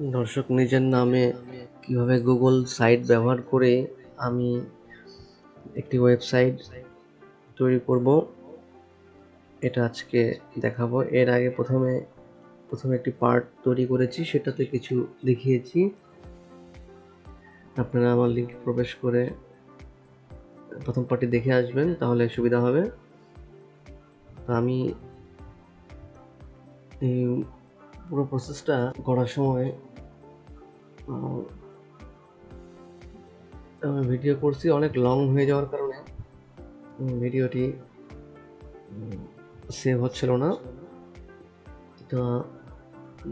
দর্শক নিজের নামে কিভাবে গুগল সাইট ব্যবহার করে আমি একটি ওয়েবসাইট তৈরি করব, এটা আজকে দেখাবো। এর আগে প্রথমে একটি পার্ট তৈরি করেছি, সেটাতে কিছু দেখিয়েছি। আপনারা আমার লিঙ্কে প্রবেশ করে প্রথম পার্টটি দেখে আসবেন, তাহলে সুবিধা হবে। তো আমি এই পুরো প্রসেসটা করার সময় ভিডিও করছি, অনেক লং হয়ে যাওয়ার কারণে ভিডিওটি সেভ হচ্ছিল না। তো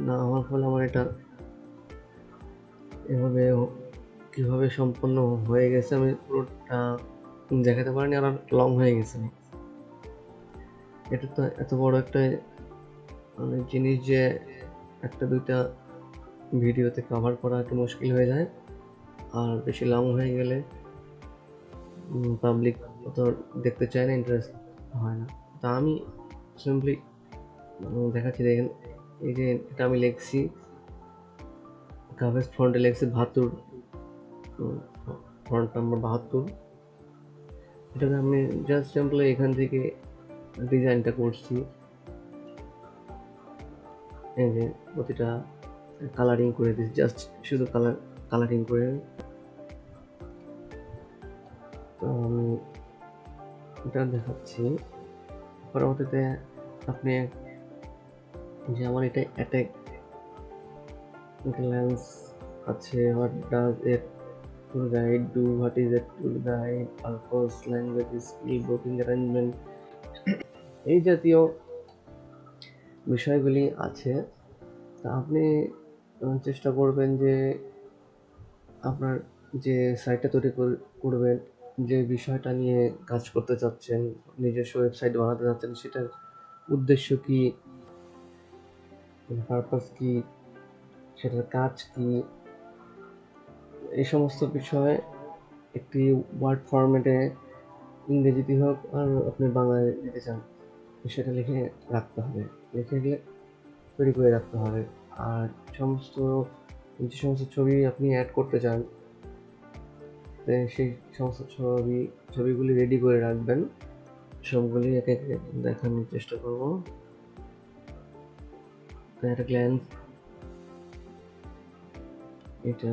না হওয়ার ফলে আমার এটা এভাবে কিভাবে সম্পন্ন হয়ে গেছে আমি পুরোটা দেখাতে পারিনি, আর লং হয়ে গেছে। এটা তো এত বড় একটা জিনিস যে একটা দুইটা ভিডিওতে কভার করা একটু মুশকিল হয়ে যায়, আর বেশি লং হয়ে গেলে পাবলিক অত দেখতে চায় না, ইন্টারেস্ট হয় না। তা আমি সিম্পলি দেখাচ্ছি, দেখেন এই যে এটা আমি লিখছি, কাগজ ফ্রন্টে লিখছি 72, ফ্রন্ট নাম্বার 72। এটাকে আমি জাস্ট সিম্পলি এখান থেকে ডিজাইনটা করছি। এই যে প্রতিটা কালারিং করে দিচ্ছি, জাস্ট শুধু কালারিং করে। তো আমি এটা দেখাচ্ছি। পরবর্তীতে আপনি যে আমার এটা অ্যাটাক গ্ল্যান্স আছে, what does a tour guide do, what is a tour guide, purpose, language, skill, booking arrangement, এই জাতীয় বিষয়গুলি আছে। তা আপনি চেষ্টা করবেন যে আপনার যে সাইটটা তৈরি করবেন, যে বিষয়টা নিয়ে কাজ করতে চাচ্ছেন, নিজস্ব ওয়েবসাইট বানাতে চাচ্ছেন, সেটার উদ্দেশ্য কি, পারপাস কি, সেটার কাজ কি, এই সমস্ত বিষয়ে একটি ওয়ার্ড ফরম্যাটে, ইংরেজিতে হোক আর আপনি বাংলায় দিতে চান, সেটা লিখে রাখতে হবে, তৈরি করে রাখতে হবে। আর যে সমস্ত ছবি আপনি অ্যাড করতে চান, সেই সমস্ত ছবিগুলি রেডি করে রাখবেন। সবগুলি একে একে দেখানোর চেষ্টা করব। একটা গ্ল্যান্স, এটা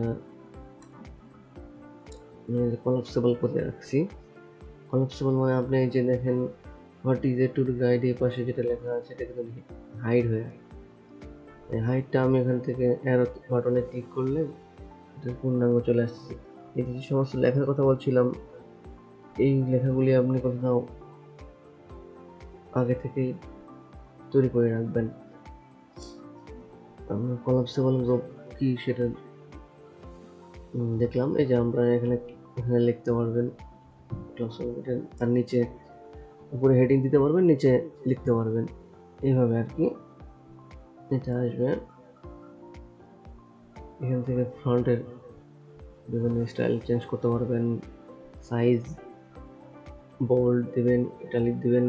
কলাপসেবল করে রাখছি। কলাপসেবল মানে আপনি যে দেখেন what is a tour guide, এই পাশে যেটা লেখা আছে সেটা কিন্তু হাইড হয়ে যায়। এই হাইডটা আমি এখান থেকে অ্যারো বাটনে ক্লিক করলে এটা পূর্ণাঙ্গ চলে আসছে। এই যে সমস্ত লেখার কথা বলছিলাম, এই লেখাগুলি আপনি কোথাও আগে থেকেই তৈরি করে রাখবেন। আমরা কলাপসেবল গ্রুপ কি সেটা দেখলাম। এই যে আমরা এখানে লিখতে পারবেন, তার নিচে উপরে হেডিং দিতে পারবেন, নিচে লিখতে পারবেন, এইভাবে আর কি এটা আসবে। এখান থেকে ফ্রন্টের বিভিন্ন স্টাইল চেঞ্জ করতে পারবেন, সাইজ বোল্ড দিবেন, ইটালিক দিবেন,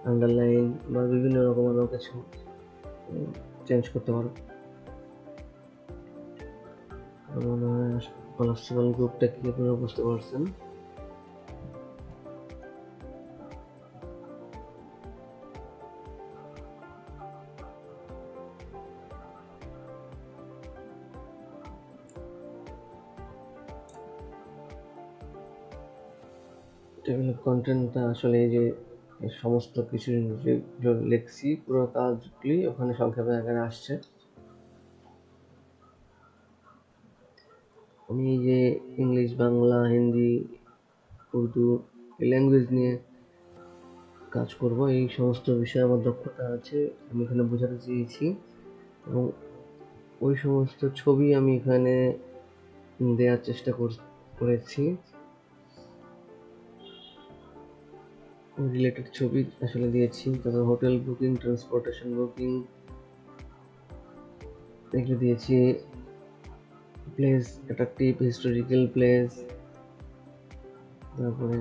আন্ডারলাইন বা বিভিন্ন রকম আরও কিছু চেঞ্জ করতে পারবেন। মনে হয় কলাপসেবল গ্রুপটা কি আপনারা বুঝতে পারছেন। টেবিল অফ কন্টেন্টটা আসলে এই যে সমস্ত কিছু যে লিখছি, পুরো কাজগুলি ওখানে সংক্ষেপে আকারে আসছে। আমি এই যে ইংলিশ, বাংলা, হিন্দি, উর্দু এই ল্যাঙ্গুয়েজ নিয়ে কাজ করব, এই সমস্ত বিষয়ে আমার দক্ষতা আছে, আমি এখানে বোঝাতে চেয়েছি। এবং ওই সমস্ত ছবি আমি এখানে দেওয়ার চেষ্টা করেছি। রিলেটেড ছবি আসলে দিয়েছি। তারপর হোটেল বুকিং, ট্রান্সপোর্টেশন বুকিং এগুলো দিয়েছি। প্লেস, অ্যাট্রাকটিভ হিস্টোরিক্যাল প্লেস, তারপরে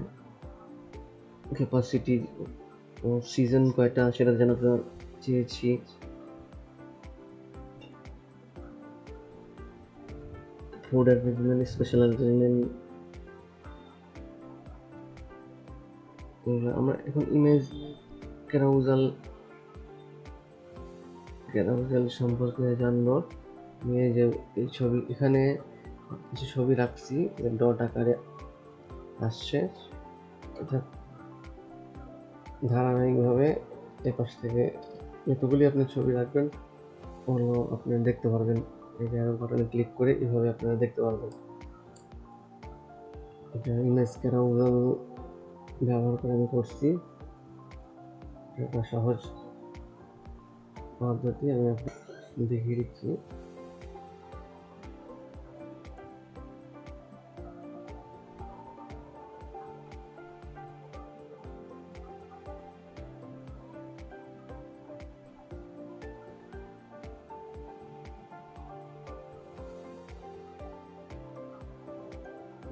ক্যাপাসিটি, সিজন কয়টা সেটা জানাতে চেয়েছি। Food advertisement, special advertisement. আমরা এখন ইমেজ ক্যারাউজাল সম্পর্কে জানবো। যে এই ছবি, এখানে কিছু ছবি রাখছি ডট আকারে আসছে, অর্থাৎ ধারাবাহিকভাবে এপাশ থেকে যতগুলি আপনি ছবি রাখবেন ওগুলো আপনি দেখতে পারবেন। এই যে অ্যারো বাটনে ক্লিক করে এভাবে আপনারা দেখতে পারবেন। এটা ইমেজ ক্যারাউজাল ব্যবহার করে আমি করছি, এটা সহজ পদ্ধতি, আমি দেখিয়ে দিচ্ছি।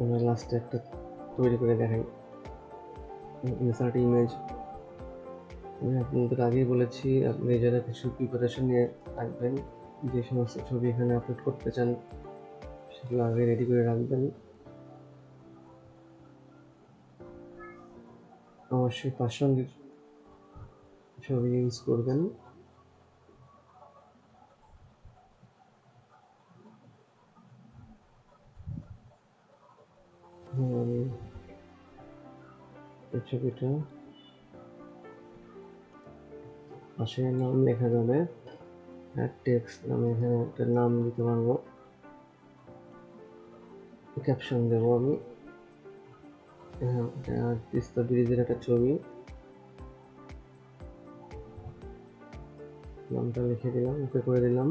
আমরা লাস্টে একটা তৈরি করে দেখাই, ইনসার্ট ইমেজ। আমি আপনাদের আগেই বলেছি আপনি নিজেরা কিছু প্রিপারেশন নিয়ে রাখবেন, যে সমস্ত ছবি এখানে আপলোড করতে চান সেগুলো আগে রেডি করে রাখবেন। অবশ্যই প্রাসঙ্গিক ছবি ইউজ করবেন। এই ছবিটা পাশে নাম লেখা যাবে, টেক্সট আমি এখানে একটা নাম দিতে পারবো, ক্যাপশন দেবো আমি। তিস্তা ব্রিজের একটা ছবি, নামটা লিখে দিলাম, ওকে করে দিলাম।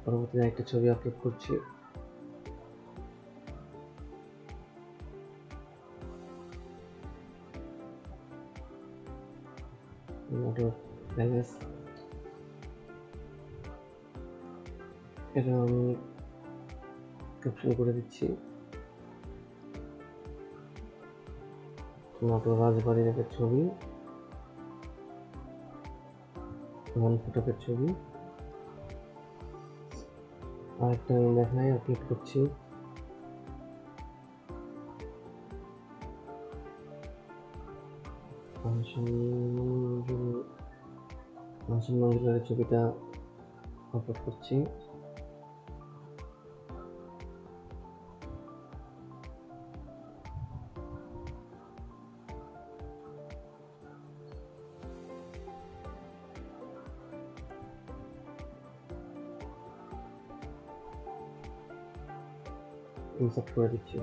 পরবর্তীতে একটা ছবি আপলোড করছি। এটা আমি ক্যাপশন করে দিচ্ছি, মোটর রাজবাড়ির একটা ছবি, ফটোকের ছবি। আরেকটা আমি দেখাই, আপলোড করছি। মঞ্জুলারের ছবিটা আপলোড করছি। ইনসার্ট করে দিচ্ছি।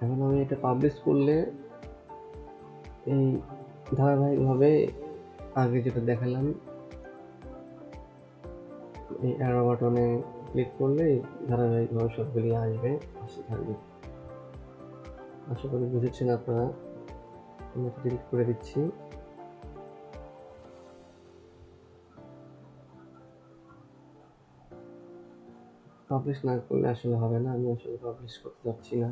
এখন আমি এটা পাবলিশ করলে এই ধারাবাহিকভাবে আগে যেটা দেখালাম এই অ্যারো বাটনে ক্লিক করলে ধারাবাহিকভাবে সবগুলি আসবে, আসতে থাকবে। আশা করি বুঝেছেন আপনারা। আমি এটা ডিলিট করে দিচ্ছি। পাবলিশ না করলে আসলে হবে না, আমি আসলে পাবলিশ করতে যাচ্ছি না।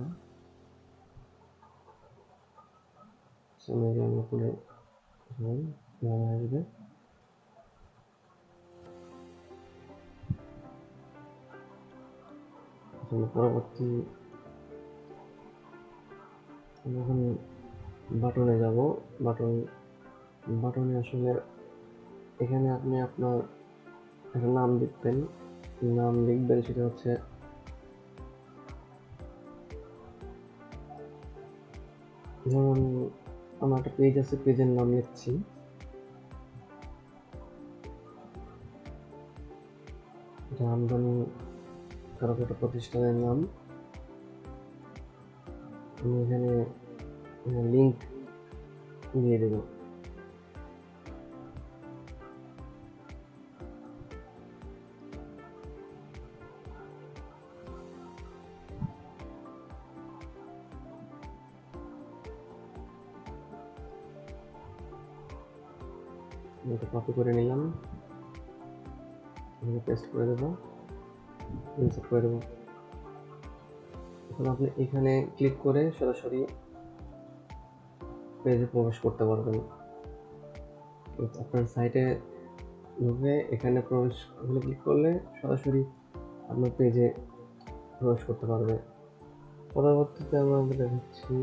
আমি করে আসবে। পরবর্তী এখন বাটনে যাব। বাটনে আসলে এখানে আপনি আপনার একটা নাম লিখবেন, সেটা হচ্ছে ধরুন আমার একটা পেজ আছে, পেজের নাম লিখছি। এটা আমদানি কারো একটা প্রতিষ্ঠানের নাম। আমি এখানে লিঙ্ক দিয়ে দেব। এটা কপি করে নিলাম, পেস্ট করে দেবো, ইনসার্ট করে দেবো। এখন আপনি এখানে ক্লিক করে সরাসরি পেজে প্রবেশ করতে পারবেন। আপনার সাইটে ঢুকে এখানে প্রবেশ ক্লিক করলে সরাসরি আপনার পেজে প্রবেশ করতে পারবে। পরবর্তীতে আমরা দেখাচ্ছি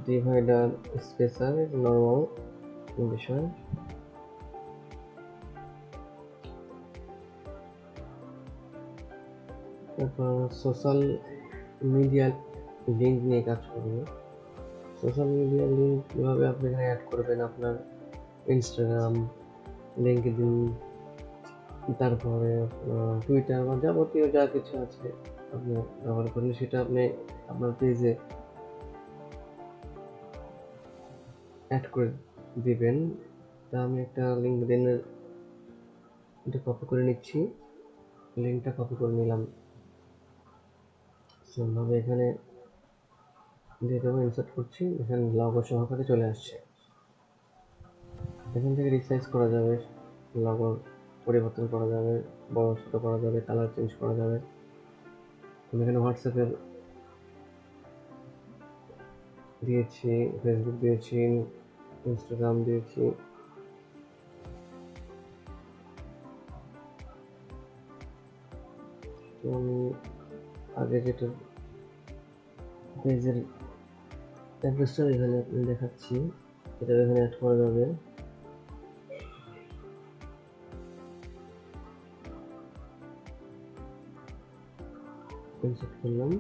ডিভাইডার, স্পেসার, নর্মাল বিষয়। তারপর সোশ্যাল মিডিয়া লিঙ্ক নিয়ে কাজ করবে। সোশ্যাল মিডিয়া লিঙ্ক কীভাবে আপনি এখানে অ্যাড করবেন, আপনার ইনস্টাগ্রাম, লিঙ্কডইন, তারপরে টুইটার বা যাবতীয় যা কিছু আছে আপনি ব্যবহার করলে সেটা আপনি আপনার পেজে অ্যাড করে দিবেন। তা আমি একটা লিঙ্কডইনের এটা কপি করে নিচ্ছি, লিঙ্কটা কপি করে নিলাম, সেমভাবে এখানে দিয়ে দেবো, ইনসার্ট করছি, এখানে লগো সহকারে চলে আসছে। এখান থেকে রিসাইজ করা যাবে, লগো পরিবর্তন করা যাবে, বড় ছোট করা যাবে, কালার চেঞ্জ করা যাবে। আমি এখানে হোয়াটসঅ্যাপের দিয়েছি, ফেসবুক দিয়েছি, ইনস্টাগ্রাম দিয়েছি। তো আমি আগে যেটা পেজের অ্যাড্রেসটা এখানে দেখাচ্ছি, এটা এখানে অ্যাড করা যাবে। ইনসার্ট করলাম,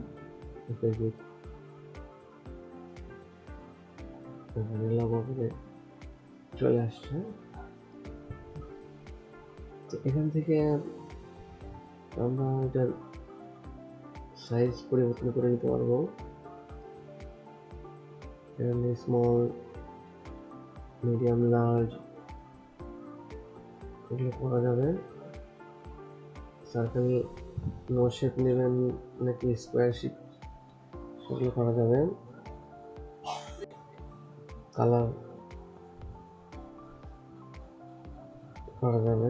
ফেসবুক এখানে লগো করে চলে আসছে। তো এখান থেকে আমরা এটার সাইজ পরিবর্তন করে নিতে পারবো, এখানে স্মল, মিডিয়াম, লার্জ এগুলো করা যাবে। সার্কেল নো শেপ নেবেন নাকি স্কোয়ার শেপ সেগুলো করা যাবে। কালার করা যাবে,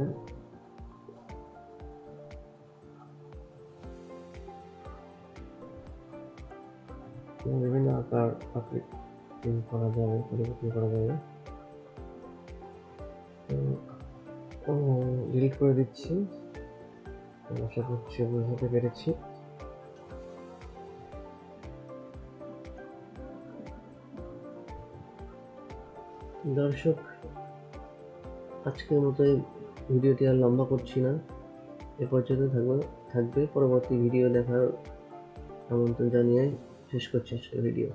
বিভিন্ন আকার করা যাবে, পরিবর্তন করা যাবে। ডিলিট করে দিচ্ছি, আশা করছি বুঝতে পেরেছি। দর্শক, আজকের মতো এই ভিডিওটি আর লম্বা করছি না, এ পর্যন্ত থাকবে। পরবর্তী ভিডিও দেখার আমন্ত্রণ জানিয়ে শেষ করছি আজকের ভিডিও।